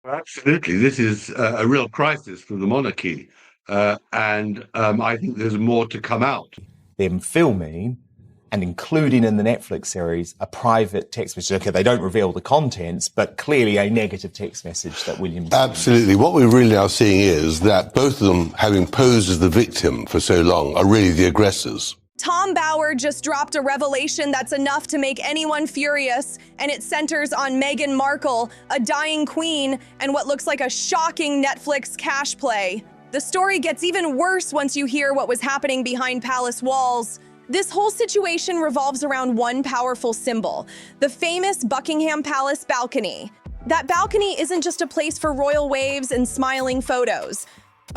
Absolutely. This is a real crisis for the monarchy. And I think there's more to come out. Them filming and including in the Netflix series a private text message. Okay, they don't reveal the contents, but clearly a negative text message that William... Absolutely. What we're really now seeing is that both of them, having posed as the victim for so long, are really the aggressors. Tom Bower just dropped a revelation that's enough to make anyone furious, and it centers on Meghan Markle, a dying queen, and what looks like a shocking Netflix cash play. The story gets even worse once you hear what was happening behind palace walls. This whole situation revolves around one powerful symbol, the famous Buckingham Palace balcony. That balcony isn't just a place for royal waves and smiling photos.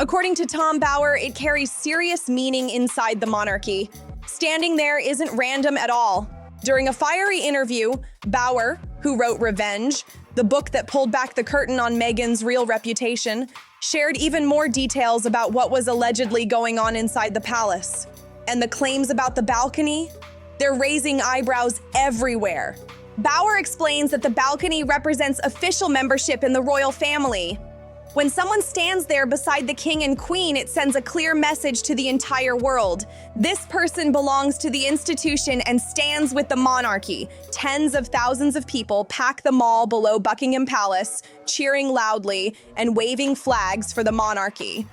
According to Tom Bower, it carries serious meaning inside the monarchy. Standing there isn't random at all. During a fiery interview, Bower, who wrote Revenge, the book that pulled back the curtain on Meghan's real reputation, shared even more details about what was allegedly going on inside the palace. And the claims about the balcony? They're raising eyebrows everywhere. Bower explains that the balcony represents official membership in the royal family. When someone stands there beside the king and queen, it sends a clear message to the entire world. This person belongs to the institution and stands with the monarchy. Tens of thousands of people pack the mall below Buckingham Palace, cheering loudly and waving flags for the monarchy.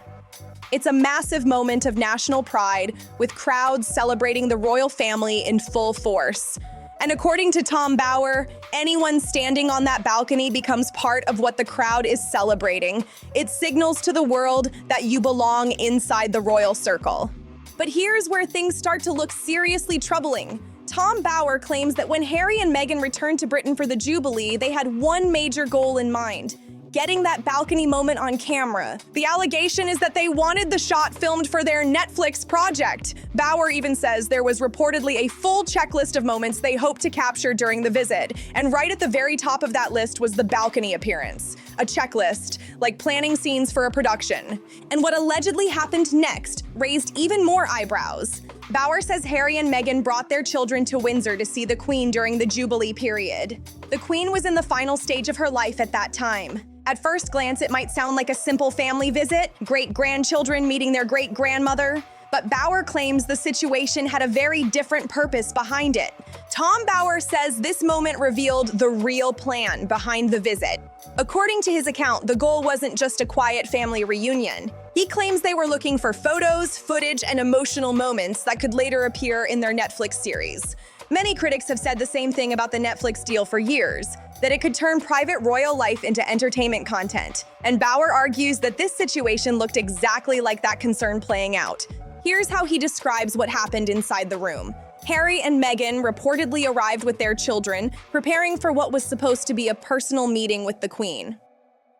It's a massive moment of national pride, with crowds celebrating the royal family in full force. And according to Tom Bower, anyone standing on that balcony becomes part of what the crowd is celebrating. It signals to the world that you belong inside the royal circle. But here's where things start to look seriously troubling. Tom Bower claims that when Harry and Meghan returned to Britain for the Jubilee, they had one major goal in mind: getting that balcony moment on camera. The allegation is that they wanted the shot filmed for their Netflix project. Bower even says there was reportedly a full checklist of moments they hoped to capture during the visit, and right at the very top of that list was the balcony appearance. A checklist, like planning scenes for a production. And what allegedly happened next raised even more eyebrows. Bower says Harry and Meghan brought their children to Windsor to see the Queen during the Jubilee period. The Queen was in the final stage of her life at that time. At first glance, it might sound like a simple family visit, great-grandchildren meeting their great-grandmother, but Bower claims the situation had a very different purpose behind it. Tom Bower says this moment revealed the real plan behind the visit. According to his account, the goal wasn't just a quiet family reunion. He claims they were looking for photos, footage, and emotional moments that could later appear in their Netflix series. Many critics have said the same thing about the Netflix deal for years, that it could turn private royal life into entertainment content. And Bower argues that this situation looked exactly like that concern playing out. Here's how he describes what happened inside the room. Harry and Meghan reportedly arrived with their children, preparing for what was supposed to be a personal meeting with the Queen.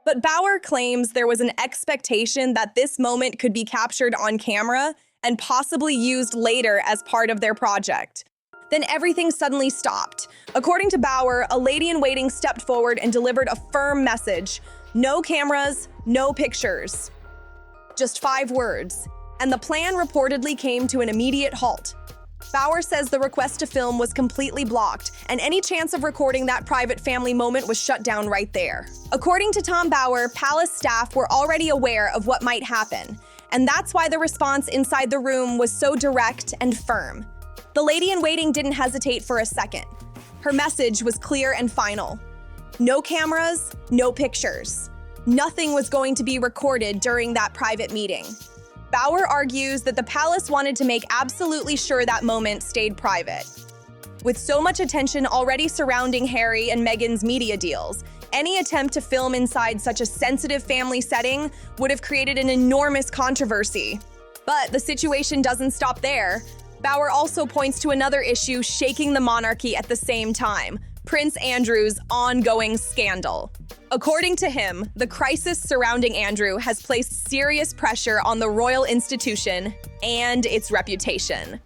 But Bower claims there was an expectation that this moment could be captured on camera and possibly used later as part of their project. Then everything suddenly stopped. According to Bower, a lady-in-waiting stepped forward and delivered a firm message: no cameras, no pictures. Just 5 words. And the plan reportedly came to an immediate halt. Bower says the request to film was completely blocked, and any chance of recording that private family moment was shut down right there. According to Tom Bower, palace staff were already aware of what might happen, and that's why the response inside the room was so direct and firm. The lady-in-waiting didn't hesitate for a second. Her message was clear and final. No cameras, no pictures. Nothing was going to be recorded during that private meeting. Bower argues that the palace wanted to make absolutely sure that moment stayed private. With so much attention already surrounding Harry and Meghan's media deals, any attempt to film inside such a sensitive family setting would have created an enormous controversy. But the situation doesn't stop there. Bower also points to another issue shaking the monarchy at the same time: Prince Andrew's ongoing scandal. According to him, the crisis surrounding Andrew has placed serious pressure on the royal institution and its reputation.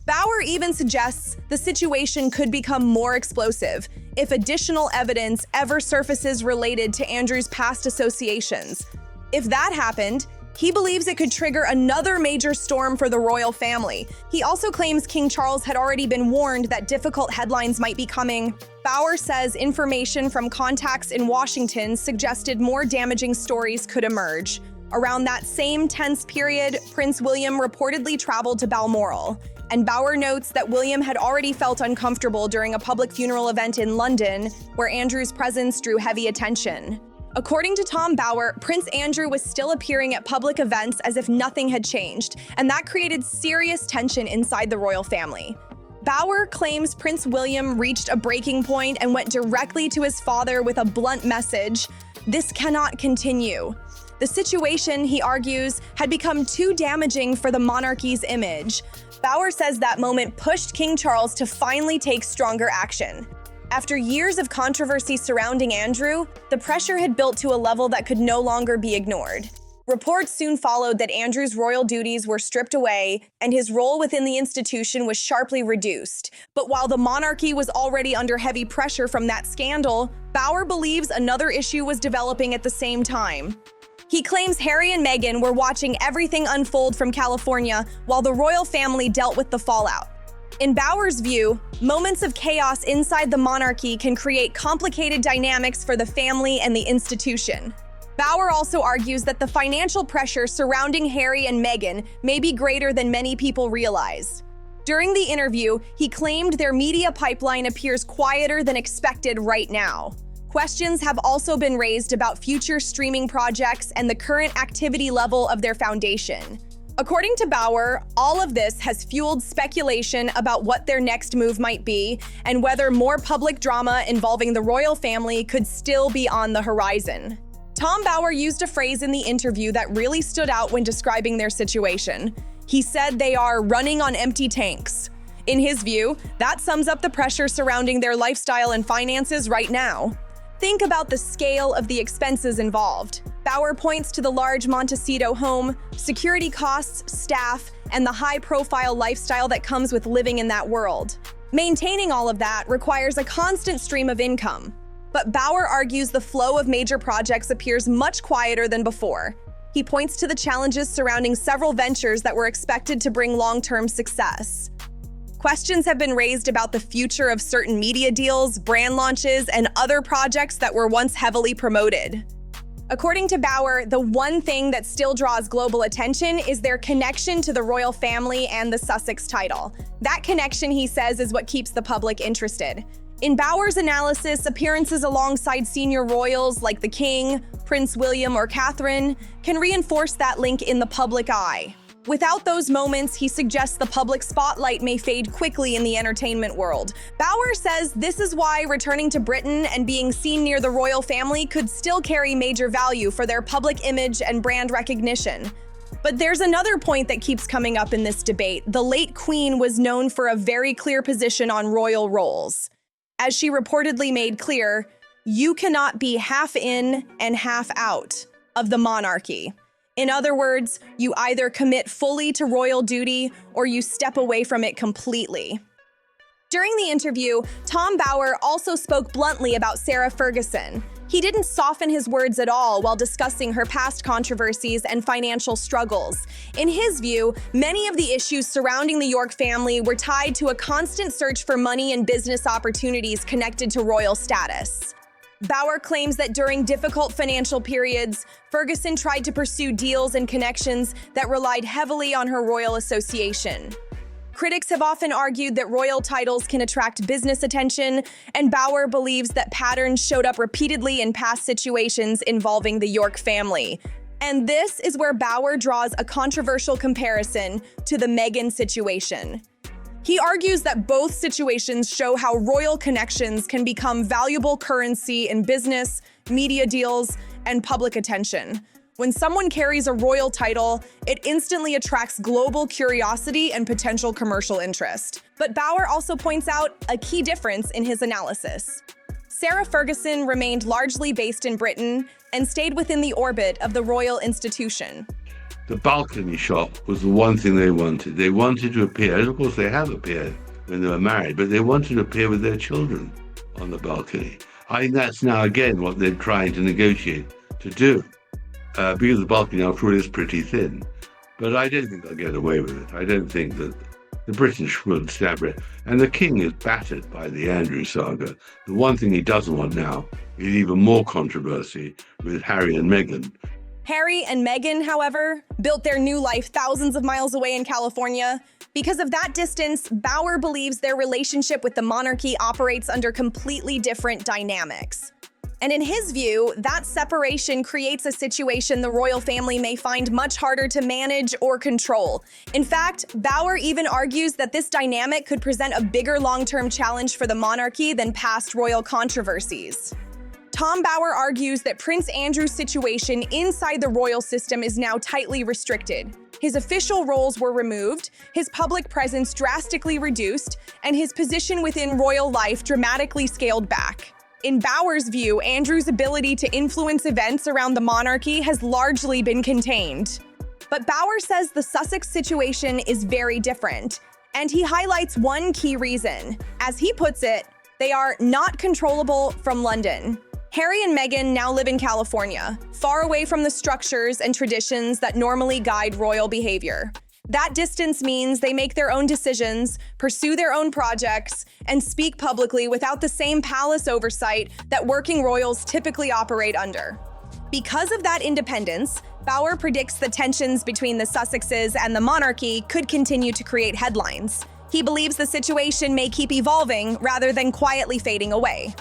Bower even suggests the situation could become more explosive if additional evidence ever surfaces related to Andrew's past associations. If that happened, He believes it could trigger another major storm for the royal family. He also claims King Charles had already been warned that difficult headlines might be coming. Bauer says information from contacts in Washington suggested more damaging stories could emerge. Around that same tense period, Prince William reportedly traveled to Balmoral, and Bauer notes that William had already felt uncomfortable during a public funeral event in London, where Andrew's presence drew heavy attention. According to Tom Bauer, Prince Andrew was still appearing at public events as if nothing had changed, and that created serious tension inside the royal family. Bauer claims Prince William reached a breaking point and went directly to his father with a blunt message: "This cannot continue." The situation, he argues, had become too damaging for the monarchy's image. Bauer says that moment pushed King Charles to finally take stronger action. After years of controversy surrounding Andrew, the pressure had built to a level that could no longer be ignored. Reports soon followed that Andrew's royal duties were stripped away and his role within the institution was sharply reduced. But while the monarchy was already under heavy pressure from that scandal, Bauer believes another issue was developing at the same time. He claims Harry and Meghan were watching everything unfold from California while the royal family dealt with the fallout. In Bauer's view, moments of chaos inside the monarchy can create complicated dynamics for the family and the institution. Bauer also argues that the financial pressure surrounding Harry and Meghan may be greater than many people realize. During the interview, he claimed their media pipeline appears quieter than expected right now. Questions have also been raised about future streaming projects and the current activity level of their foundation. According to Bauer, all of this has fueled speculation about what their next move might be and whether more public drama involving the royal family could still be on the horizon. Tom Bauer used a phrase in the interview that really stood out when describing their situation. He said they are running on empty tanks. In his view, that sums up the pressure surrounding their lifestyle and finances right now. Think about the scale of the expenses involved. Bauer points to the large Montecito home, security costs, staff, and the high-profile lifestyle that comes with living in that world. Maintaining all of that requires a constant stream of income. But Bauer argues the flow of major projects appears much quieter than before. He points to the challenges surrounding several ventures that were expected to bring long-term success. Questions have been raised about the future of certain media deals, brand launches, and other projects that were once heavily promoted. According to Bauer, the one thing that still draws global attention is their connection to the royal family and the Sussex title. That connection, he says, is what keeps the public interested. In Bauer's analysis, appearances alongside senior royals like the King, Prince William, or Catherine can reinforce that link in the public eye. Without those moments, he suggests the public spotlight may fade quickly in the entertainment world. Bauer says this is why returning to Britain and being seen near the royal family could still carry major value for their public image and brand recognition. But there's another point that keeps coming up in this debate. The late Queen was known for a very clear position on royal roles. As she reportedly made clear, you cannot be half in and half out of the monarchy. In other words, you either commit fully to royal duty or you step away from it completely. During the interview, Tom Bauer also spoke bluntly about Sarah Ferguson. He didn't soften his words at all while discussing her past controversies and financial struggles. In his view, many of the issues surrounding the York family were tied to a constant search for money and business opportunities connected to royal status. Bauer claims that during difficult financial periods, Ferguson tried to pursue deals and connections that relied heavily on her royal association. Critics have often argued that royal titles can attract business attention, and Bauer believes that patterns showed up repeatedly in past situations involving the York family. And this is where Bauer draws a controversial comparison to the Meghan situation. He argues that both situations show how royal connections can become valuable currency in business, media deals, and public attention. When someone carries a royal title, it instantly attracts global curiosity and potential commercial interest. But Bauer also points out a key difference in his analysis. Sarah Ferguson remained largely based in Britain and stayed within the orbit of the royal institution. The balcony shot was the one thing they wanted. They wanted to appear, and of course they have appeared when they were married, but they wanted to appear with their children on the balcony. I think that's now again what they're trying to negotiate to do. because the balcony, after all, is pretty thin. But I don't think they'll get away with it. I don't think that the British will stand for it. And the king is battered by the Andrew saga. The one thing he doesn't want now is even more controversy with Harry and Meghan. Harry and Meghan, however, built their new life thousands of miles away in California. Because of that distance, Bauer believes their relationship with the monarchy operates under completely different dynamics. And in his view, that separation creates a situation the royal family may find much harder to manage or control. In fact, Bauer even argues that this dynamic could present a bigger long-term challenge for the monarchy than past royal controversies. Tom Bauer argues that Prince Andrew's situation inside the royal system is now tightly restricted. His official roles were removed, his public presence drastically reduced, and his position within royal life dramatically scaled back. In Bauer's view, Andrew's ability to influence events around the monarchy has largely been contained. But Bauer says the Sussex situation is very different, and he highlights one key reason. As he puts it, they are not controllable from London. Harry and Meghan now live in California, far away from the structures and traditions that normally guide royal behavior. That distance means they make their own decisions, pursue their own projects, and speak publicly without the same palace oversight that working royals typically operate under. Because of that independence, Bauer predicts the tensions between the Sussexes and the monarchy could continue to create headlines. He believes the situation may keep evolving rather than quietly fading away.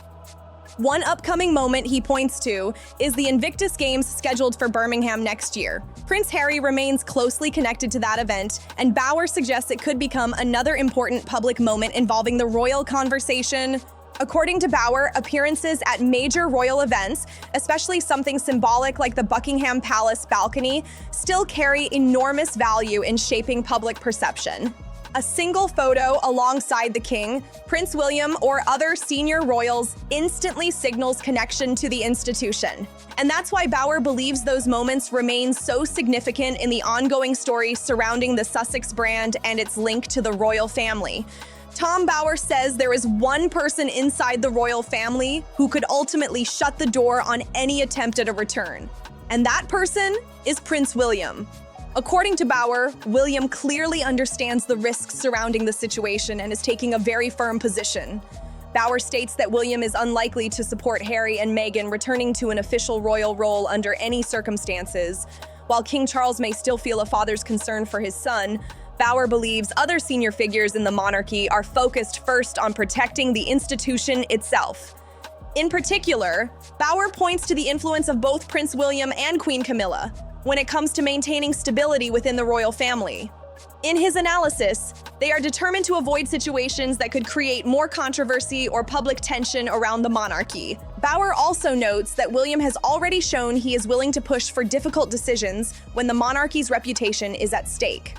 One upcoming moment he points to is the Invictus Games scheduled for Birmingham next year. Prince Harry remains closely connected to that event, and Bauer suggests it could become another important public moment involving the royal conversation. According to Bauer, appearances at major royal events, especially something symbolic like the Buckingham Palace balcony, still carry enormous value in shaping public perception. A single photo alongside the king, Prince William, or other senior royals instantly signals connection to the institution. And that's why Bauer believes those moments remain so significant in the ongoing story surrounding the Sussex brand and its link to the royal family. Tom Bauer says there is one person inside the royal family who could ultimately shut the door on any attempt at a return. And that person is Prince William. According to Bauer, William clearly understands the risks surrounding the situation and is taking a very firm position. Bauer states that William is unlikely to support Harry and Meghan returning to an official royal role under any circumstances. While King Charles may still feel a father's concern for his son, Bauer believes other senior figures in the monarchy are focused first on protecting the institution itself. In particular, Bauer points to the influence of both Prince William and Queen Camilla when it comes to maintaining stability within the royal family. In his analysis, they are determined to avoid situations that could create more controversy or public tension around the monarchy. Bauer also notes that William has already shown he is willing to push for difficult decisions when the monarchy's reputation is at stake.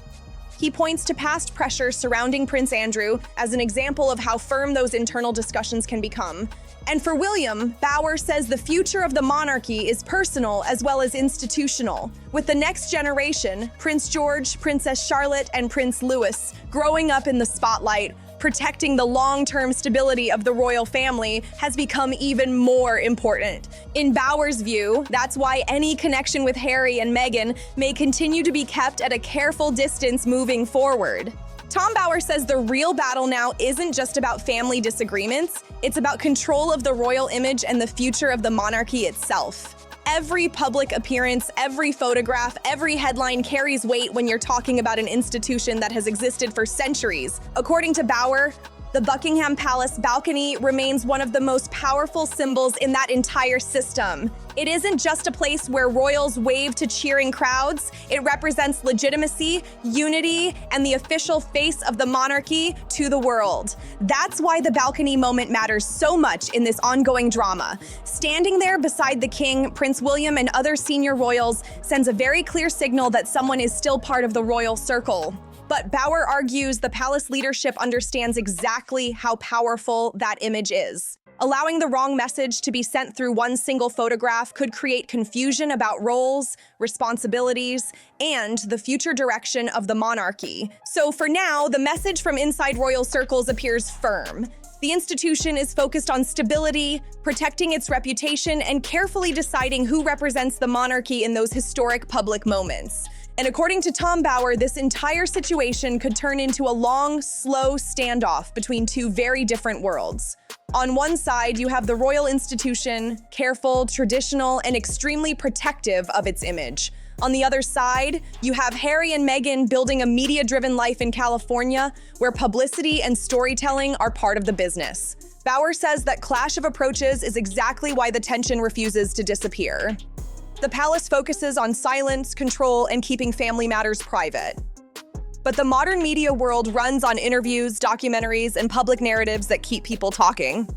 He points to past pressure surrounding Prince Andrew as an example of how firm those internal discussions can become. And for William, Bauer says the future of the monarchy is personal as well as institutional, with the next generation, Prince George, Princess Charlotte, and Prince Louis, growing up in the spotlight. Protecting the long-term stability of the royal family has become even more important. In Bauer's view, that's why any connection with Harry and Meghan may continue to be kept at a careful distance moving forward. Tom Bauer says the real battle now isn't just about family disagreements, it's about control of the royal image and the future of the monarchy itself. Every public appearance, every photograph, every headline carries weight when you're talking about an institution that has existed for centuries. According to Bauer, the Buckingham Palace balcony remains one of the most powerful symbols in that entire system. It isn't just a place where royals wave to cheering crowds. It represents legitimacy, unity, and the official face of the monarchy to the world. That's why the balcony moment matters so much in this ongoing drama. Standing there beside the king, Prince William, and other senior royals sends a very clear signal that someone is still part of the royal circle. But Bauer argues the palace leadership understands exactly how powerful that image is. Allowing the wrong message to be sent through one single photograph could create confusion about roles, responsibilities, and the future direction of the monarchy. So for now, the message from inside royal circles appears firm. The institution is focused on stability, protecting its reputation, and carefully deciding who represents the monarchy in those historic public moments. And according to Tom Bower, this entire situation could turn into a long, slow standoff between two very different worlds. On one side, you have the royal institution, careful, traditional, and extremely protective of its image. On the other side, you have Harry and Meghan building a media-driven life in California, where publicity and storytelling are part of the business. Bower says that clash of approaches is exactly why the tension refuses to disappear. The palace focuses on silence, control, and keeping family matters private. But the modern media world runs on interviews, documentaries, and public narratives that keep people talking.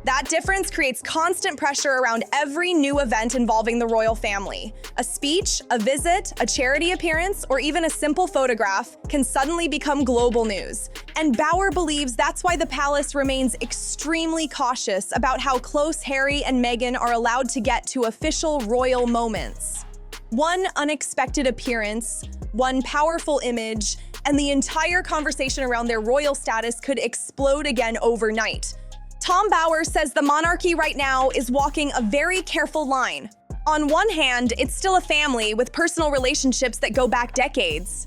That difference creates constant pressure around every new event involving the royal family. A speech, a visit, a charity appearance, or even a simple photograph can suddenly become global news. And Bower believes that's why the palace remains extremely cautious about how close Harry and Meghan are allowed to get to official royal moments. One unexpected appearance, one powerful image, and the entire conversation around their royal status could explode again overnight. Tom Bower says the monarchy right now is walking a very careful line. On one hand, it's still a family with personal relationships that go back decades.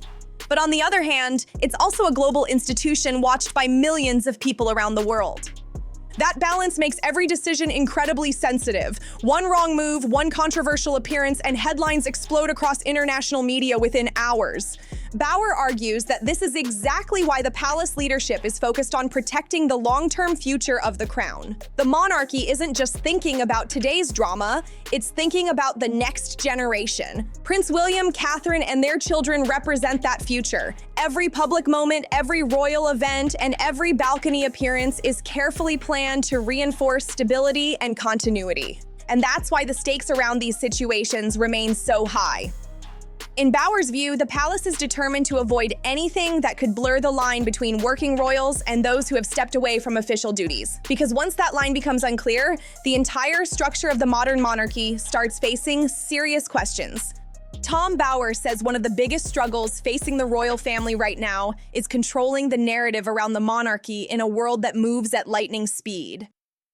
But on the other hand, it's also a global institution watched by millions of people around the world. That balance makes every decision incredibly sensitive. One wrong move, one controversial appearance, and headlines explode across international media within hours. Bower argues that this is exactly why the palace leadership is focused on protecting the long-term future of the crown. The monarchy isn't just thinking about today's drama, it's thinking about the next generation. Prince William, Catherine, and their children represent that future. Every public moment, every royal event, and every balcony appearance is carefully planned to reinforce stability and continuity. And that's why the stakes around these situations remain so high. In Bower's view, the palace is determined to avoid anything that could blur the line between working royals and those who have stepped away from official duties. Because once that line becomes unclear, the entire structure of the modern monarchy starts facing serious questions. Tom Bower says one of the biggest struggles facing the royal family right now is controlling the narrative around the monarchy in a world that moves at lightning speed.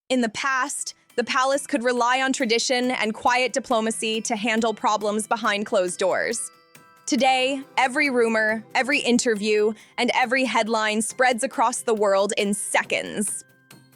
In the past, the palace could rely on tradition and quiet diplomacy to handle problems behind closed doors. Today, every rumor, every interview, and every headline spreads across the world in seconds.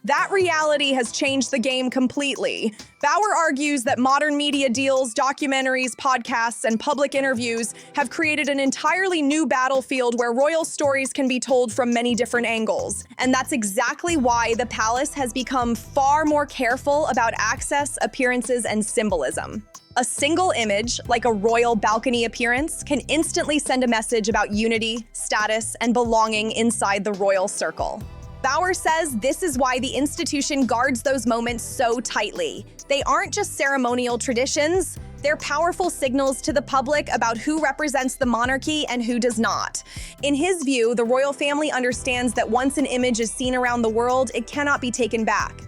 That reality has changed the game completely. Bower argues that modern media deals, documentaries, podcasts, and public interviews have created an entirely new battlefield where royal stories can be told from many different angles. And that's exactly why the palace has become far more careful about access, appearances, and symbolism. A single image, like a royal balcony appearance, can instantly send a message about unity, status, and belonging inside the royal circle. Bower says this is why the institution guards those moments so tightly. They aren't just ceremonial traditions, they're powerful signals to the public about who represents the monarchy and who does not. In his view, the royal family understands that once an image is seen around the world, it cannot be taken back.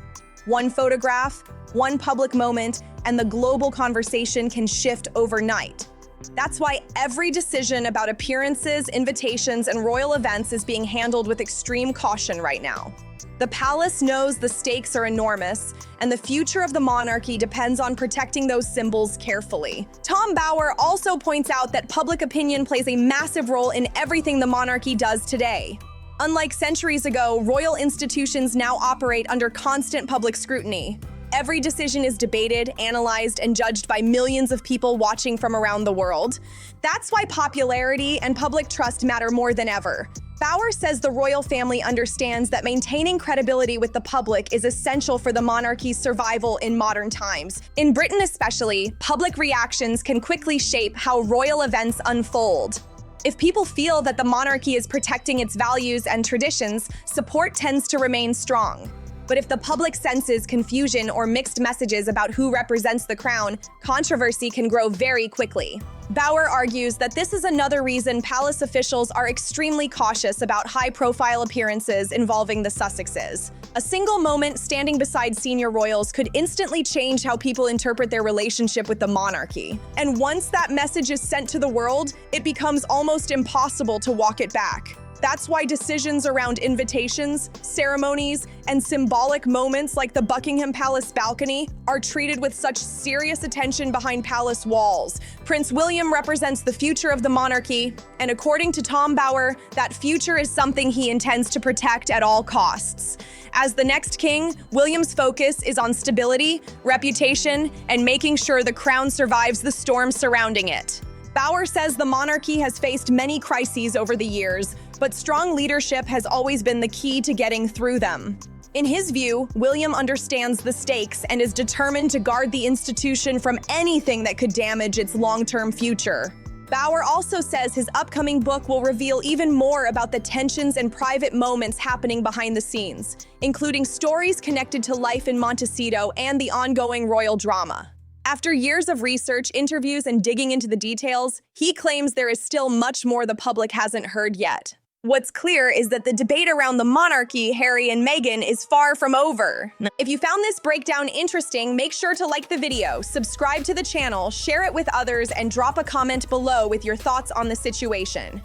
One photograph, one public moment, and the global conversation can shift overnight. That's why every decision about appearances, invitations, and royal events is being handled with extreme caution right now. The palace knows the stakes are enormous, and the future of the monarchy depends on protecting those symbols carefully. Tom Bower also points out that public opinion plays a massive role in everything the monarchy does today. Unlike centuries ago, royal institutions now operate under constant public scrutiny. Every decision is debated, analyzed, and judged by millions of people watching from around the world. That's why popularity and public trust matter more than ever. Bower says the royal family understands that maintaining credibility with the public is essential for the monarchy's survival in modern times. In Britain especially, public reactions can quickly shape how royal events unfold. If people feel that the monarchy is protecting its values and traditions, support tends to remain strong. But if the public senses confusion or mixed messages about who represents the crown, controversy can grow very quickly. Bower argues that this is another reason palace officials are extremely cautious about high-profile appearances involving the Sussexes. A single moment standing beside senior royals could instantly change how people interpret their relationship with the monarchy. And once that message is sent to the world, it becomes almost impossible to walk it back. That's why decisions around invitations, ceremonies, and symbolic moments like the Buckingham Palace balcony are treated with such serious attention behind palace walls. Prince William represents the future of the monarchy, and according to Tom Bauer, that future is something he intends to protect at all costs. As the next king, William's focus is on stability, reputation, and making sure the crown survives the storm surrounding it. Bauer says the monarchy has faced many crises over the years, but strong leadership has always been the key to getting through them. In his view, William understands the stakes and is determined to guard the institution from anything that could damage its long-term future. Bauer also says his upcoming book will reveal even more about the tensions and private moments happening behind the scenes, including stories connected to life in Montecito and the ongoing royal drama. After years of research, interviews, and digging into the details, he claims there is still much more the public hasn't heard yet. What's clear is that the debate around the monarchy, Harry and Meghan, is far from over. If you found this breakdown interesting, make sure to like the video, subscribe to the channel, share it with others, and drop a comment below with your thoughts on the situation.